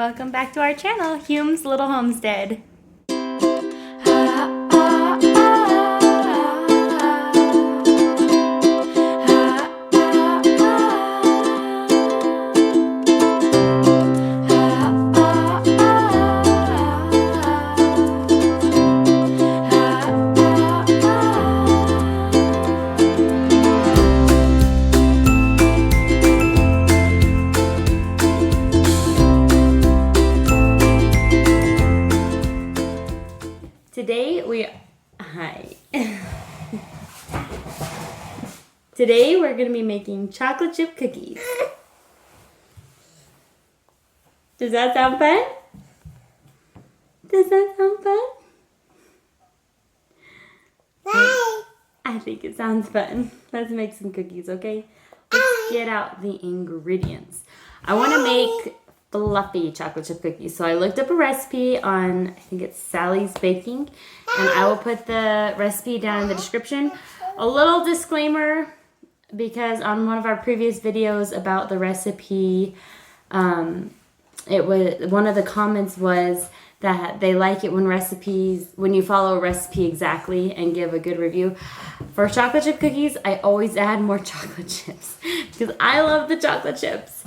welcome back to our channel, Hume's Little Homestead. Today we're going to be making chocolate chip cookies. Does that sound fun? Does that sound fun? I think it sounds fun. Let's make some cookies, okay? Let's get out the ingredients. I want to make fluffy chocolate chip cookies. So I looked up a recipe on, I think it's Sally's Baking, and I will put the recipe down in the description. A little disclaimer, because on one of our previous videos about the recipe, it was one of the comments was that they like it when you follow a recipe exactly and give a good review. For chocolate chip cookies, I always add more chocolate chips because I love the chocolate chips.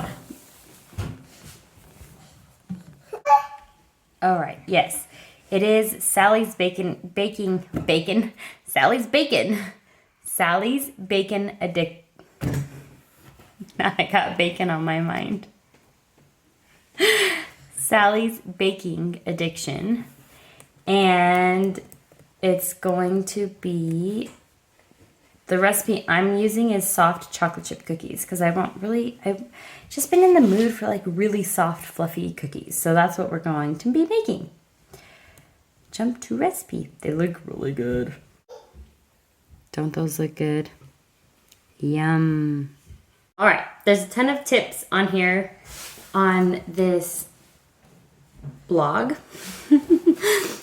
All right, yes, it is Sally's Sally's Bacon Addict. Now I got bacon on my mind. Sally's Baking Addiction. And it's going to be, the recipe I'm using is soft chocolate chip cookies because I've just been in the mood for like really soft, fluffy cookies. So that's what we're going to be making. Jump to recipe. They look really good. Don't those look good? Yum. All right, there's a ton of tips on here on this blog.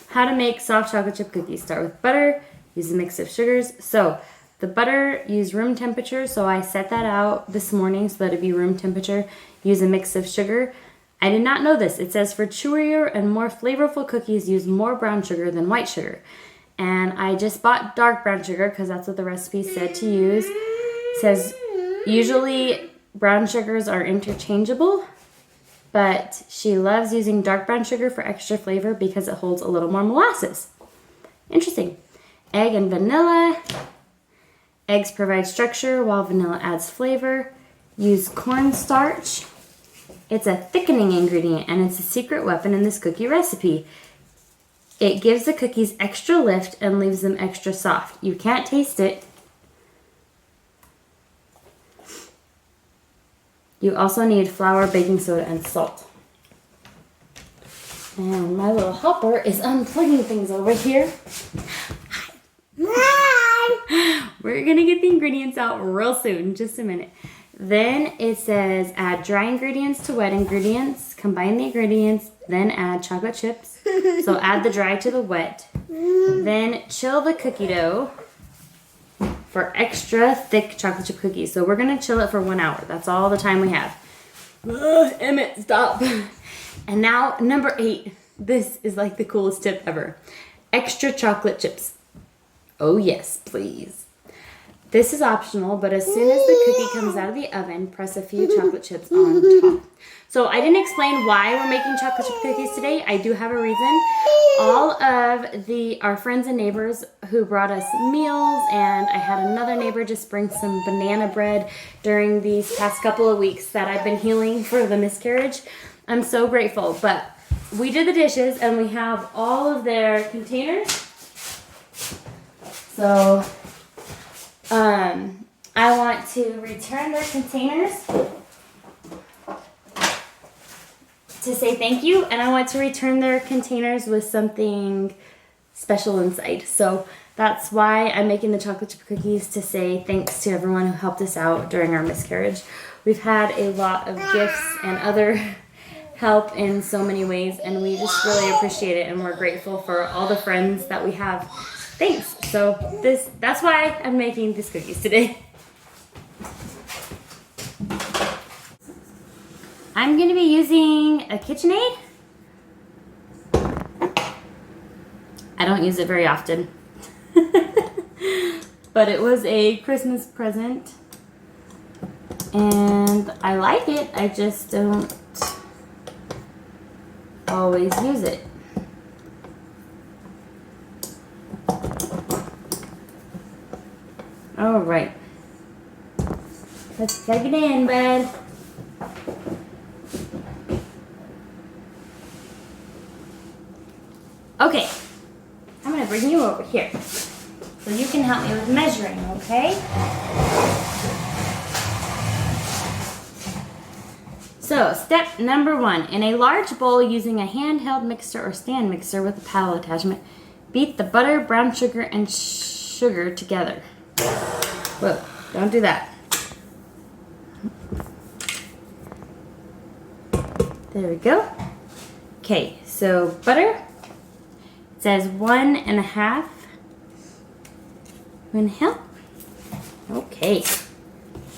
How to make soft chocolate chip cookies. Start with butter, use a mix of sugars. So the butter, use room temperature. So I set that out this morning so that it'd be room temperature. Use a mix of sugar. I did not know this. It says for chewier and more flavorful cookies, use more brown sugar than white sugar. And I just bought dark brown sugar because that's what the recipe said to use. It says usually brown sugars are interchangeable, but she loves using dark brown sugar for extra flavor because it holds a little more molasses. Interesting. Egg and vanilla. Eggs provide structure while vanilla adds flavor. Use cornstarch. It's a thickening ingredient and it's a secret weapon in this cookie recipe. It gives the cookies extra lift and leaves them extra soft. You can't taste it. You also need flour, baking soda, and salt. And my little helper is unplugging things over here. We're gonna get the ingredients out real soon, just a minute. Then it says add dry ingredients to wet ingredients, combine the ingredients, then add chocolate chips. So add the dry to the wet. Then chill the cookie dough for extra thick chocolate chip cookies. So we're gonna chill it for 1 hour. That's all the time we have. Emmett, stop. And now number 8. This is like the coolest tip ever. Extra chocolate chips. Oh yes, please. This is optional, but as soon as the cookie comes out of the oven, press a few chocolate chips on top. So I didn't explain why we're making chocolate chip cookies today. I do have a reason. All of our friends and neighbors who brought us meals, and I had another neighbor just bring some banana bread during these past couple of weeks that I've been healing for the miscarriage. I'm so grateful. But we did the dishes, and we have all of their containers. So I want to return their containers to say thank you, and I want to return their containers with something special inside. So that's why I'm making the chocolate chip cookies, to say thanks to everyone who helped us out during our miscarriage. We've had a lot of gifts and other help in so many ways, and we just really appreciate it, and we're grateful for all the friends that we have. Thanks. So that's why I'm making these cookies today. I'm going to be using a KitchenAid. I don't use it very often. But it was a Christmas present. And I like it. I just don't always use it. All right. Let's plug it in, bud. Okay. I'm going to bring you over here so you can help me with measuring, okay? So, step number 1. In a large bowl using a handheld mixer or stand mixer with a paddle attachment, beat the butter, brown sugar, and sugar together. Whoa, don't do that. There we go. Okay, so butter. It says 1.5. Want to help? Okay.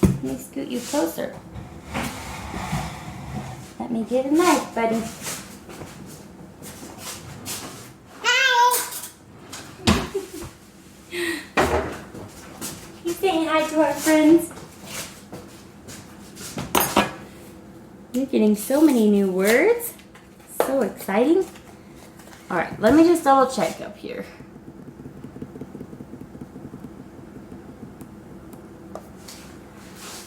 Let me scoot you closer. Let me get a knife, buddy. Hi! You saying hi to our friends? You're getting so many new words. So exciting. Alright, let me just double check up here.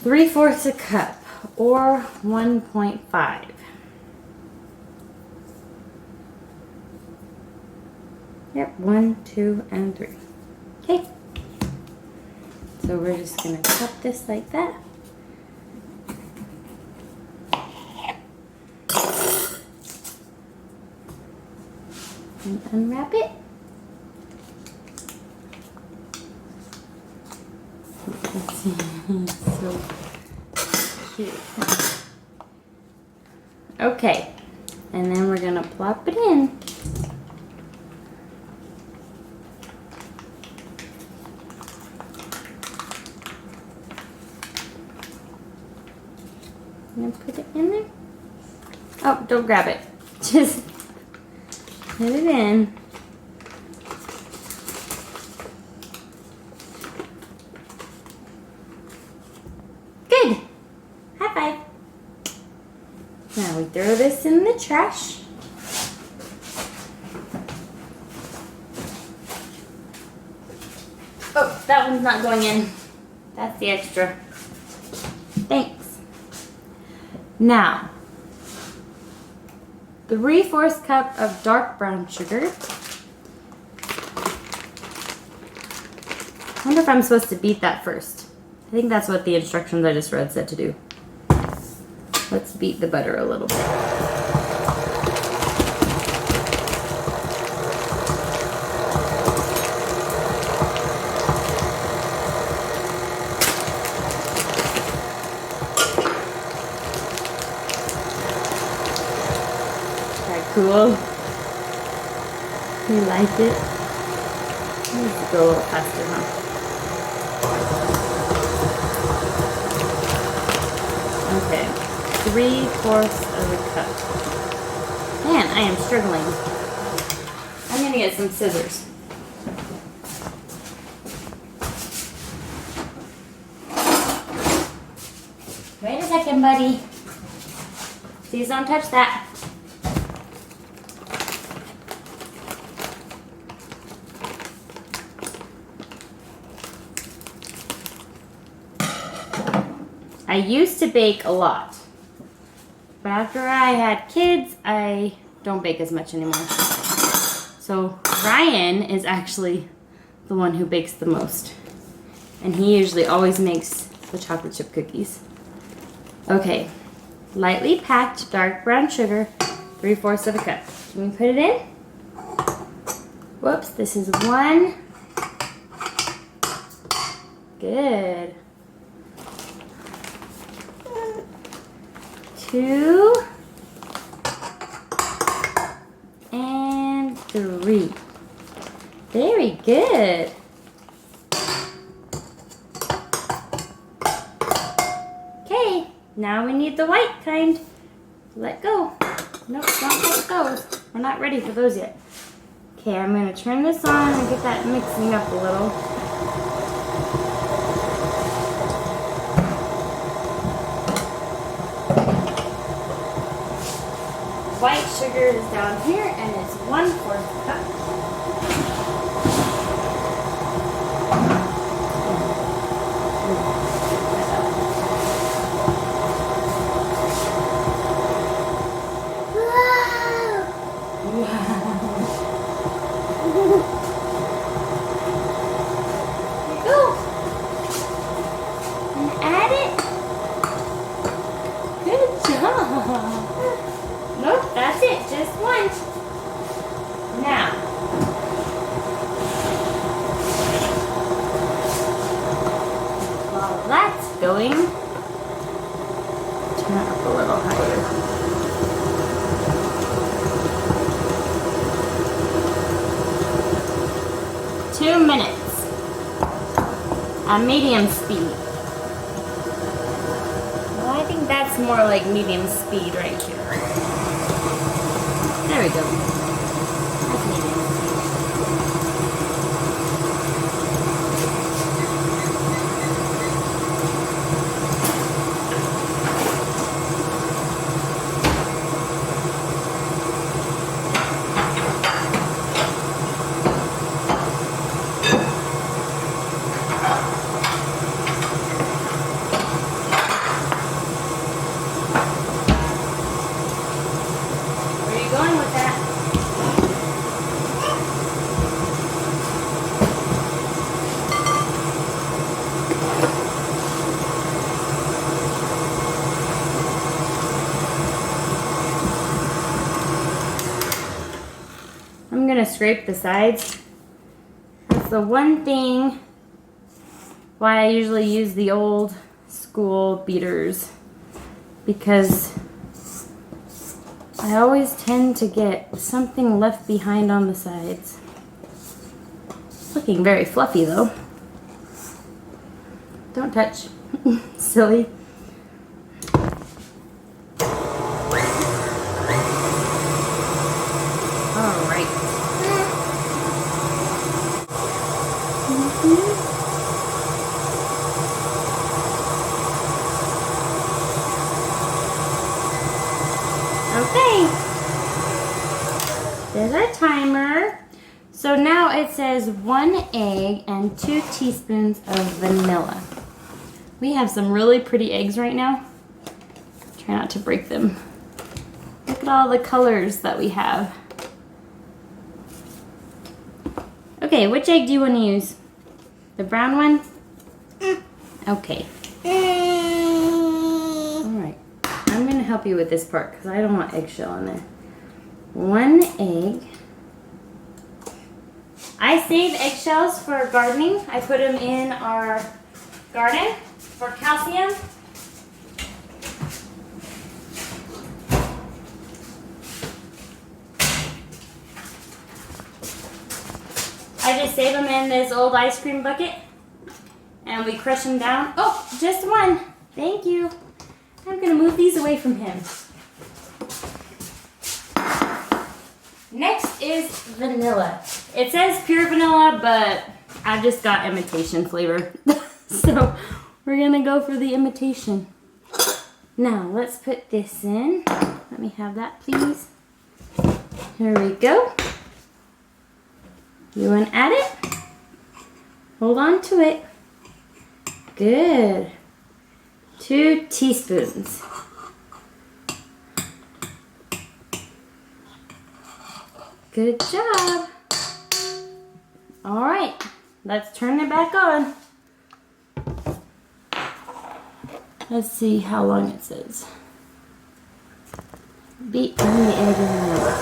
Three-fourths a cup, or 1.5. Yep, 1, 2, and 3. Okay. So we're just going to cup this like that. And unwrap it. So cute. Okay, and then we're gonna plop it in. And put it in there. Oh, don't grab it. Just put it in. Good. High five. Now we throw this in the trash. Oh, that one's not going in. That's the extra. Thanks. Now, 3/4 cup of dark brown sugar. I wonder if I'm supposed to beat that first. I think that's what the instructions I just read said to do. Let's beat the butter a little bit. Cool. You like it? Let's go a little faster, huh? Okay, 3/4 of a cup. Man, I am struggling. I'm gonna get some scissors. Wait a second, buddy. Please don't touch that. I used to bake a lot, but after I had kids, I don't bake as much anymore. So Ryan is actually the one who bakes the most, and he usually always makes the chocolate chip cookies. Okay, lightly packed dark brown sugar, 3/4 of a cup. Can we put it in? Whoops, this is 1. Good. 2 and 3. Very good. Okay, now we need the white kind. let go. Nope, don't let those. We're not ready for those yet. Okay, I'm gonna turn this on and get that mixing up a little. White sugar is down here and it's 1/4 cup. Nope, that's it, just one. Now, while that's going, turn it up a little higher. Two minutes at medium speed. Well, I think that's more like medium speed right here. There we go. That's medium speed. Going with that. I'm gonna scrape the sides. That's the one thing why I usually use the old school beaters, because I always tend to get something left behind on the sides. It's looking very fluffy though. Don't touch. Silly. Alright. Okay, there's our timer. So now it says 1 egg and 2 teaspoons of vanilla. We have some really pretty eggs right now. Try not to break them. Look at all the colors that we have. Okay, which egg do you want to use? The brown one? Okay. Alright. I'm going to help you with this part because I don't want eggshell in there. 1 egg. I save eggshells for gardening. I put them in our garden for calcium. I just save them in this old ice cream bucket and we crush them down. Oh, just one. Thank you. I'm going to move these away from him. Next is vanilla. It says pure vanilla, but I've just got imitation flavor. So we're going to go for the imitation. Now let's put this in. Let me have that, please. Here we go. You want to add it? Hold on to it. Good. 2 teaspoons. Good job. All right, let's turn it back on. Let's see how long it says. Beat in the egg and vanilla.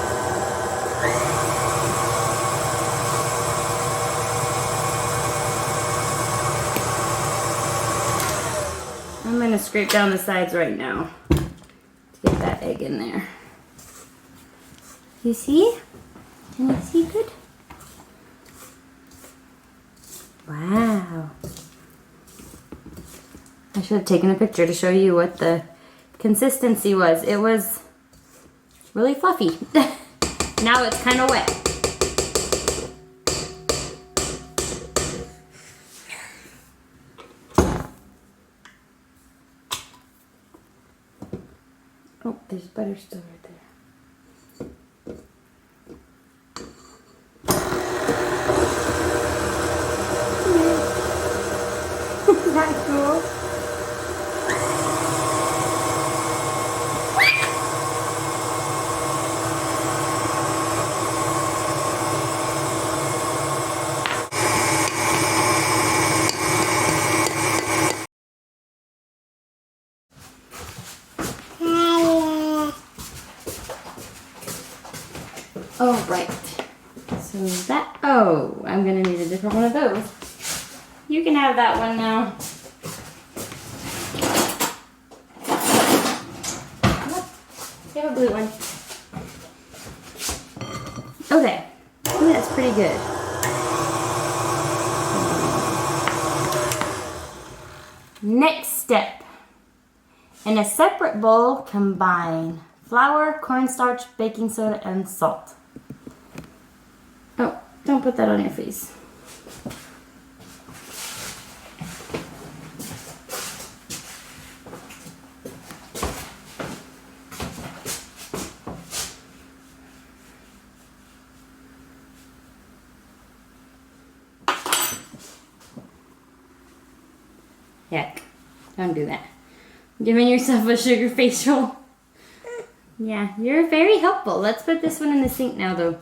I'm going to scrape down the sides right now to get that egg in there. You see? Can you see good? Wow. I should have taken a picture to show you what the consistency was. It was really fluffy. Now it's kind of wet. Oh, there's butter still right there. Isn't that cool? Oh, right. So that, oh, I'm gonna need a different one of those. You can have that one now. You have a blue one. Okay. Ooh, that's pretty good. Next step. In a separate bowl, combine flour, cornstarch, baking soda, and salt. Oh, don't put that on your face. Heck, don't do that. Giving yourself a sugar facial. Yeah, you're very helpful. Let's put this one in the sink now, though.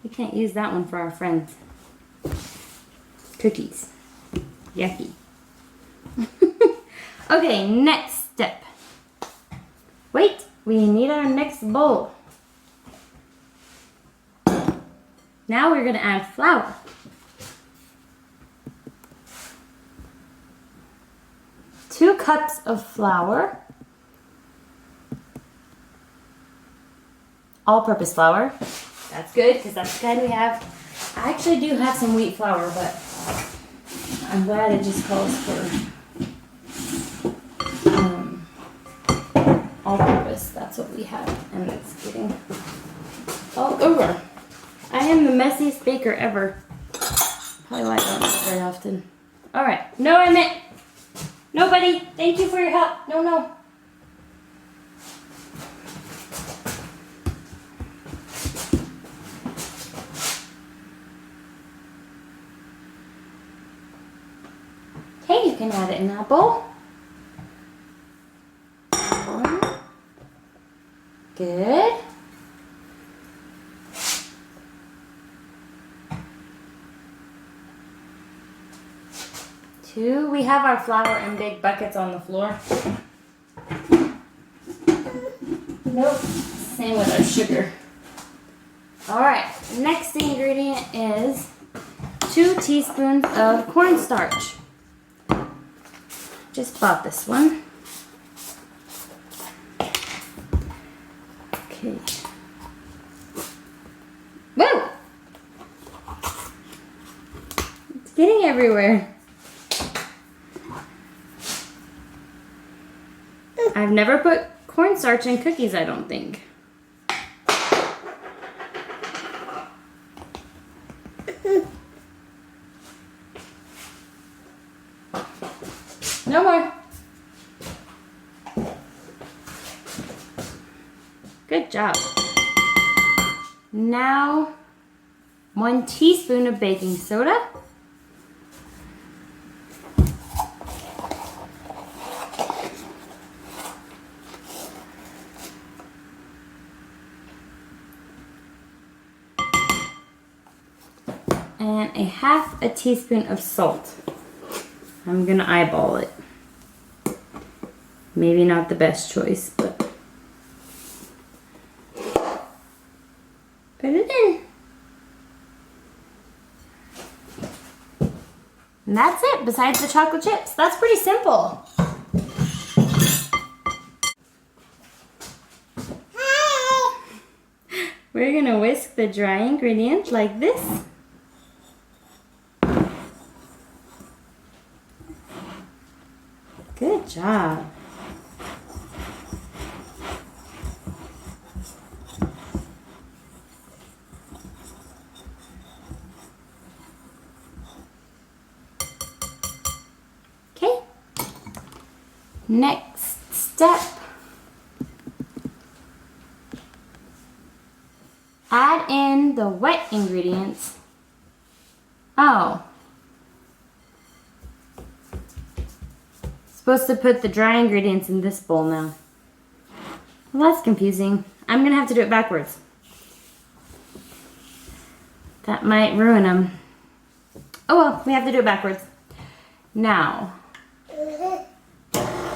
We can't use that one for our friends. Cookies. Yucky. Okay, next step. Wait, we need our next bowl. Now we're going to add flour. Two cups of flour. All-purpose flour. That's good, because that's the kind we have. I actually do have some wheat flour, but I'm glad it just calls for all-purpose. That's what we have, and it's getting all over. I am the messiest baker ever. Probably why I don't do it very often. All right. No, I meant nobody. Thank you for your help. No, no. Okay, you can add it in that bowl. Good. Two, we have our flour in big buckets on the floor. Nope, same with our sugar. All right, next ingredient is 2 teaspoons of cornstarch. Just bought this one. Okay. Whoa! It's getting everywhere. I've never put cornstarch in cookies, I don't think. No more. Good job. Now, 1 teaspoon of baking soda. And a half a teaspoon of salt. I'm gonna eyeball it. Maybe not the best choice, but put it in. And that's it, besides the chocolate chips. That's pretty simple. We're gonna whisk the dry ingredient like this. Good job. Next step. Add in the wet ingredients. Oh. Supposed to put the dry ingredients in this bowl now. Well, that's confusing. I'm gonna have to do it backwards. That might ruin them. Oh well, we have to do it backwards. Now,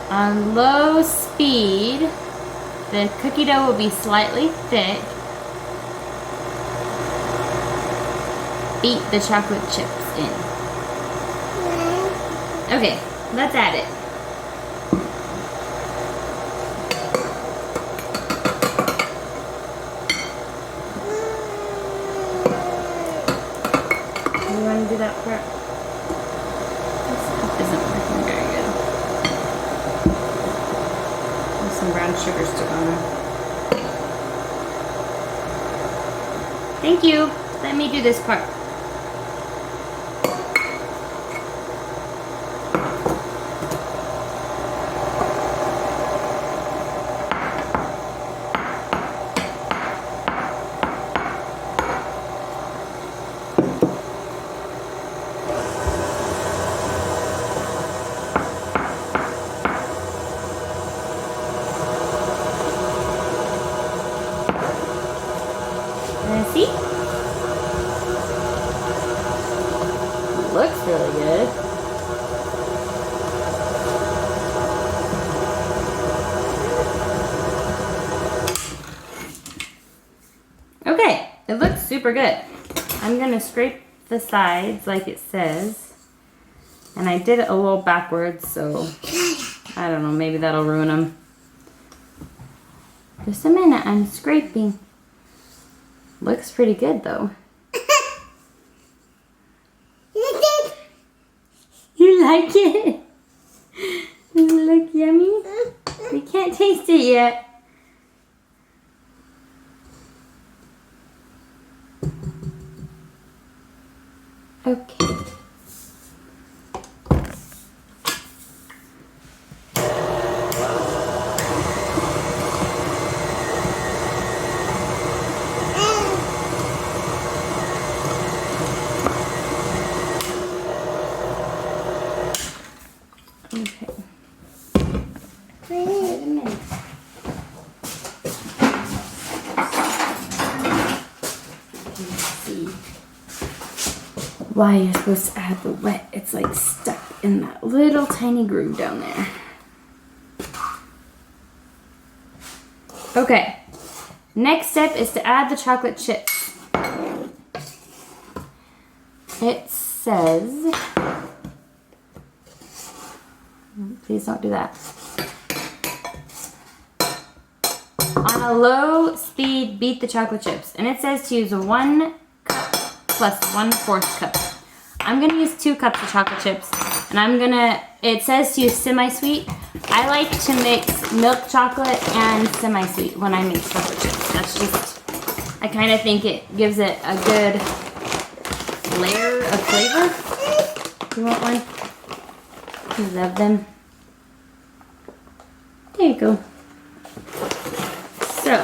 on low speed, the cookie dough will be slightly thick. Beat the chocolate chips in. Okay, let's add it. You want to do that part? This cup isn't working very good. There's some brown sugar still on there. Thank you. Let me do this part. See? Looks really good. Okay, it looks super good. I'm gonna scrape the sides like it says. And I did it a little backwards, so I don't know, maybe that'll ruin them. Just a minute, I'm scraping. Looks pretty good though. You like it? Does it look yummy? We can't taste it yet. Okay. Okay. Wait a minute. Let's see why you're supposed to add the wet. It's like stuck in that little tiny groove down there. Okay. Next step is to add the chocolate chips. It says, please don't do that. On a low speed, beat the chocolate chips. And it says to use 1 cup plus 1/4 cup. I'm gonna use 2 cups of chocolate chips. And it says to use semi-sweet. I like to mix milk chocolate and semi-sweet when I mix chocolate chips. That's just, I kind of think it gives it a good layer of flavor. You want one? You love them. There you go. So,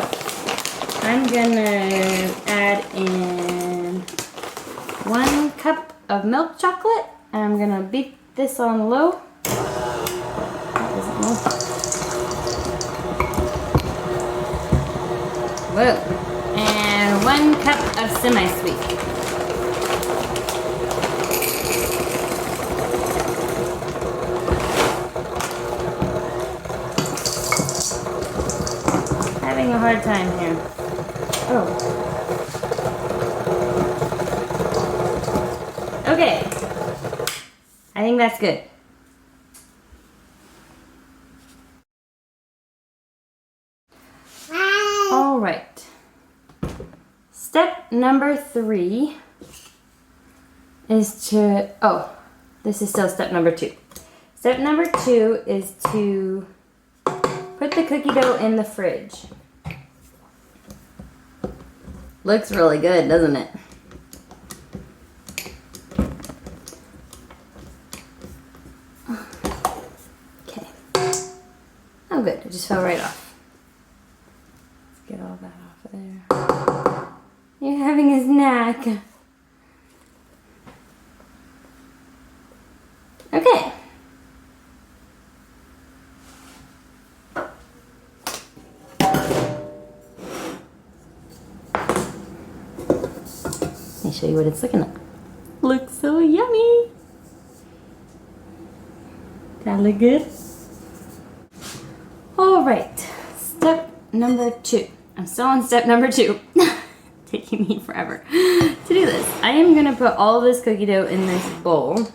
I'm gonna add in 1 cup of milk chocolate. And I'm gonna beat this on low. That isn't low. Whoa. And 1 cup of semi-sweet. Having a hard time here. Oh. Okay. I think that's good. All right. Step number 3 is to, oh, this is still step number 2. Step number 2 is to put the cookie dough in the fridge. Looks really good, doesn't it? Okay. Oh good, it just fell right off. Let's get all that off of there. You're having a snack. Okay. Let me show you what it's looking like. Looks so yummy. That look good? All right, step number 2. I'm still on step number 2. Taking me forever to do this. I am gonna put all of this cookie dough in this bowl.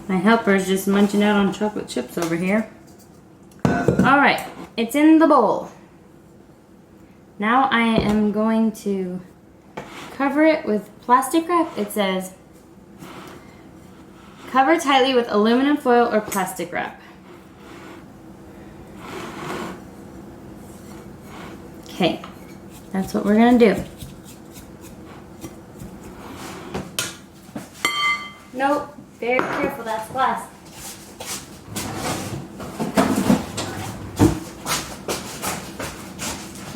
My helper's just munching out on chocolate chips over here. Alright, it's in the bowl. Now I am going to cover it with plastic wrap. It says, cover tightly with aluminum foil or plastic wrap. Okay, that's what we're gonna do. Nope. Very careful, that's glass.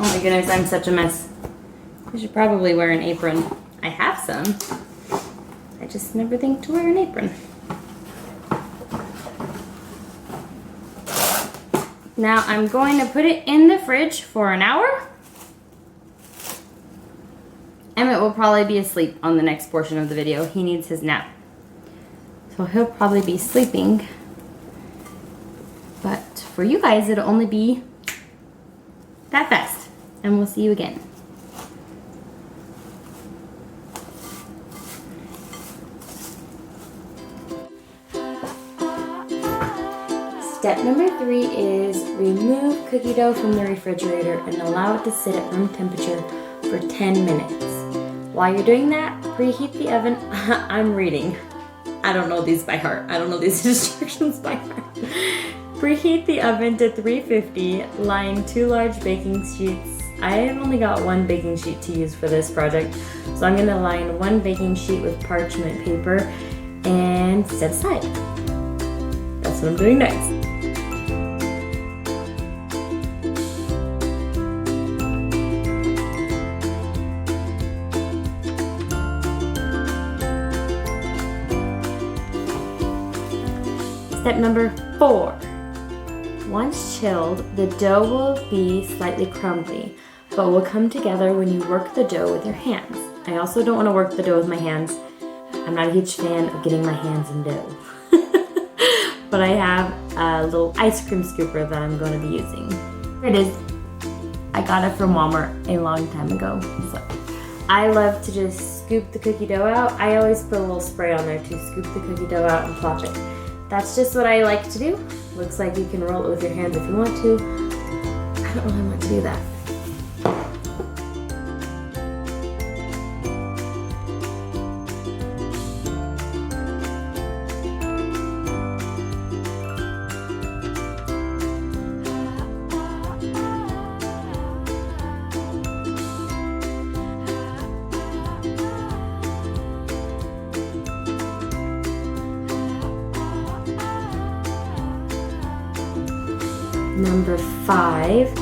Oh my goodness, I'm such a mess. I should probably wear an apron. I have some. I just never think to wear an apron. Now I'm going to put it in the fridge for an hour. Emmett will probably be asleep on the next portion of the video. He needs his nap. So he'll probably be sleeping, but for you guys, it'll only be that fast, and we'll see you again. Step number 3 is remove cookie dough from the refrigerator and allow it to sit at room temperature for 10 minutes. While you're doing that, preheat the oven. I'm reading. I don't know these by heart. I don't know these instructions by heart. Preheat the oven to 350, line 2 large baking sheets. I have only got 1 baking sheet to use for this project, so I'm gonna line 1 baking sheet with parchment paper and set aside. That's what I'm doing next. Step number 4. Once chilled, the dough will be slightly crumbly, but will come together when you work the dough with your hands. I also don't want to work the dough with my hands. I'm not a huge fan of getting my hands in dough. But I have a little ice cream scooper that I'm going to be using. Here it is. I got it from Walmart a long time ago. So I love to just scoop the cookie dough out. I always put a little spray on there to scoop the cookie dough out and plop it. That's just what I like to do. Looks like you can roll it with your hands if you want to. I don't really want to do that. Number 5,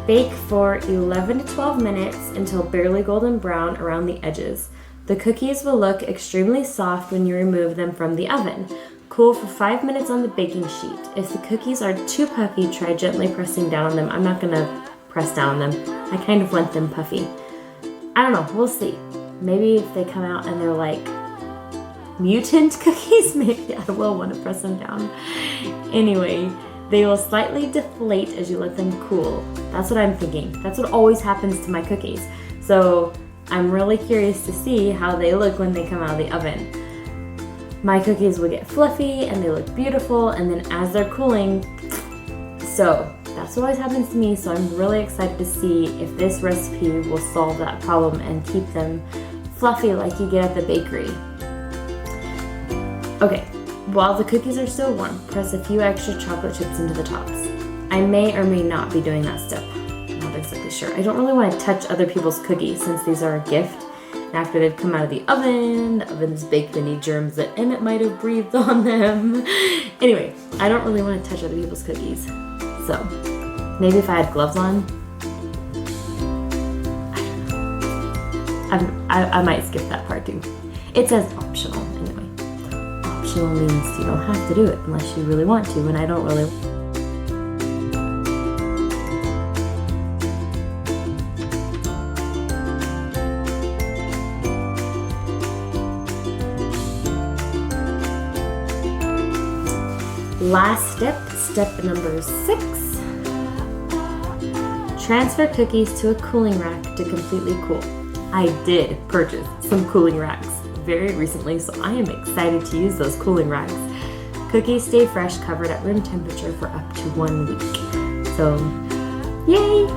bake for 11 to 12 minutes until barely golden brown around the edges. The cookies will look extremely soft when you remove them from the oven. Cool for 5 minutes on the baking sheet. If the cookies are too puffy, try gently pressing down on them. I'm not gonna press down on them. I kind of want them puffy. I don't know, we'll see. Maybe if they come out and they're like mutant cookies, maybe I will want to press them down. Anyway, they will slightly deflate as you let them cool. That's what I'm thinking. That's what always happens to my cookies. So I'm really curious to see how they look when they come out of the oven. My cookies will get fluffy and they look beautiful, and then as they're cooling, so That's what always happens to me, so I'm really excited to see if this recipe will solve that problem and keep them fluffy like you get at the bakery. Okay, while the cookies are still warm, press a few extra chocolate chips into the tops. I may or may not be doing that step. I'm not exactly sure. I don't really want to touch other people's cookies since these are a gift. And after they've come out of the oven's baked any germs that Emmett might have breathed on them. Anyway, I don't really want to touch other people's cookies. So, maybe if I had gloves on, I might skip that part too. It says optional anyway. Optional means you don't have to do it unless you really want to, and I don't really. Last step number 6. Transfer cookies to a cooling rack to completely cool. I did purchase some cooling racks very recently, so I am excited to use those cooling racks. Cookies stay fresh, covered at room temperature for up to 1 week. So, yay!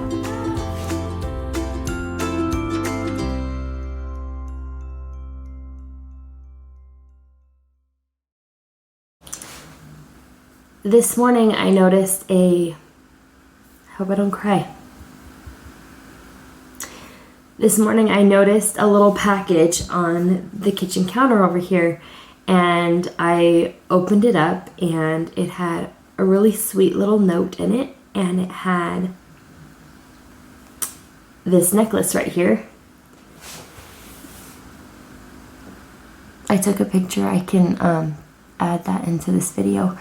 This morning I noticed I hope I don't cry. This morning I noticed a little package on the kitchen counter over here, and I opened it up and it had a really sweet little note in it, and it had this necklace right here. I took a picture. I can add that into this video.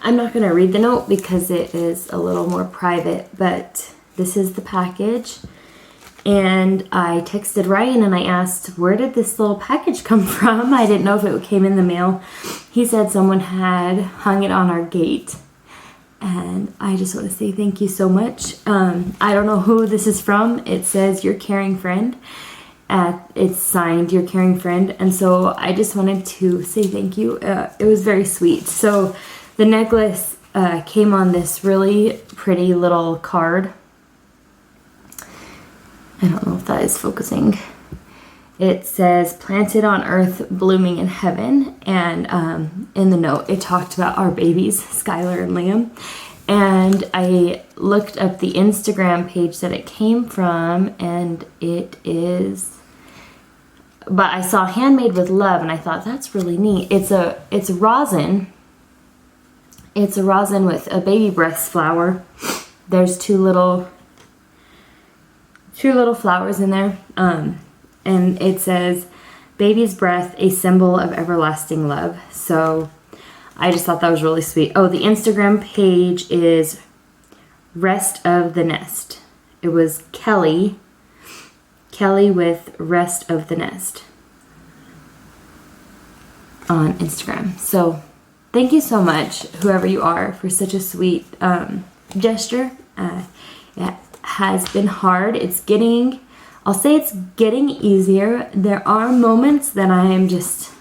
I'm not going to read the note because it is a little more private, but this is the package. And I texted Ryan and I asked, where did this little package come from? I didn't know if it came in the mail. He said someone had hung it on our gate. And I just want to say thank you so much. I don't know who this is from. It says your caring friend. It's signed your caring friend. And so I just wanted to say thank you. It was very sweet. So the necklace came on this really pretty little card. I don't know if that is focusing. It says, planted on earth, blooming in heaven. And in the note, it talked about our babies, Skylar and Liam. And I looked up the Instagram page that it came from, and it is, but I saw handmade with love, and I thought that's really neat. It's rosin. It's a rosin with a baby breath flower. There's two little flowers in there. And it says, baby's breath, a symbol of everlasting love. So I just thought that was really sweet. Oh, the Instagram page is Rest of the Nest. It was Kelly with Rest of the Nest on Instagram. So thank you so much, whoever you are, for such a sweet gesture. It has been hard. I'll say it's getting easier. There are moments that I am just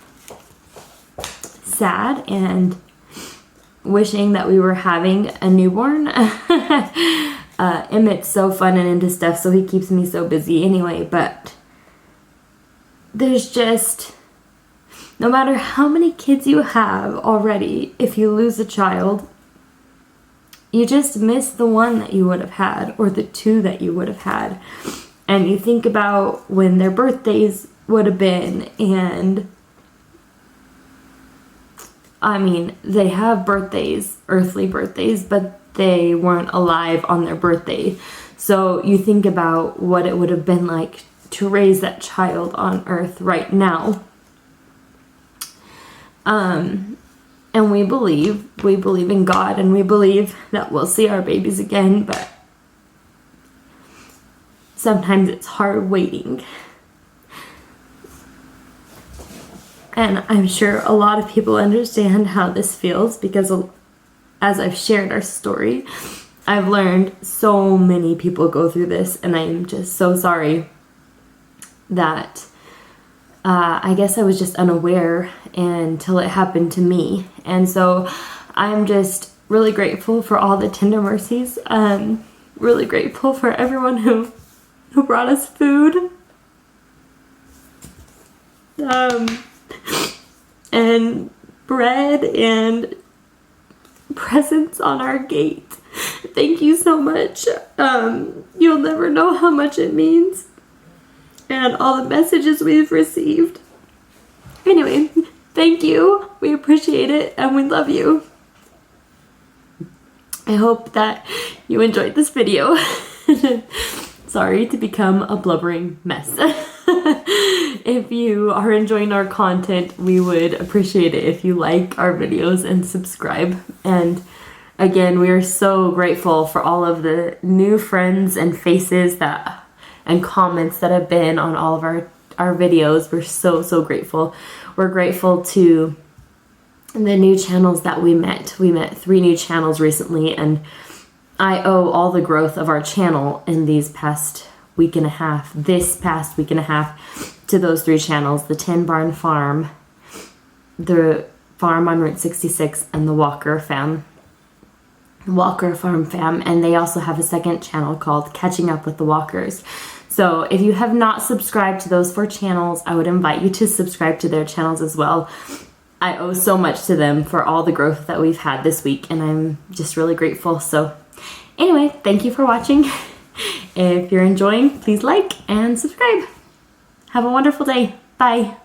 sad and wishing that we were having a newborn. Emmett's so fun and into stuff, so he keeps me so busy anyway, but there's just, no matter how many kids you have already, if you lose a child, you just miss the one that you would have had, or the two that you would have had. And you think about when their birthdays would have been, and I mean, they have birthdays, earthly birthdays, but they weren't alive on their birthday. So you think about what it would have been like to raise that child on earth right now. And we believe in God, and we believe that we'll see our babies again, but sometimes it's hard waiting. And I'm sure a lot of people understand how this feels, because as I've shared our story, I've learned so many people go through this, and I'm just so sorry that I guess I was just unaware until it happened to me. And so I'm just really grateful for all the tender mercies. Really grateful for everyone who brought us food. And bread and presents on our gate. Thank you so much. You'll never know how much it means. And all the messages we've received. Anyway, thank you. We appreciate it and we love you. I hope that you enjoyed this video. Sorry to become a blubbering mess. If you are enjoying our content, we would appreciate it if you like our videos and subscribe. And again, we are so grateful for all of the new friends and faces and comments that have been on all of our videos. We're so grateful. We're grateful to the new channels that we met. We met 3 new channels recently, and I owe all the growth of our channel in this past week and a half, to those 3 channels: the Tin Barn Farm, the Farm on Route 66, and the Walker Farm Fam. And they also have a second channel called Catching Up with the Walkers. So if you have not subscribed to those 4 channels, I would invite you to subscribe to their channels as well. I owe so much to them for all the growth that we've had this week, and I'm just really grateful. So anyway, thank you for watching. If you're enjoying, please like and subscribe. Have a wonderful day. Bye.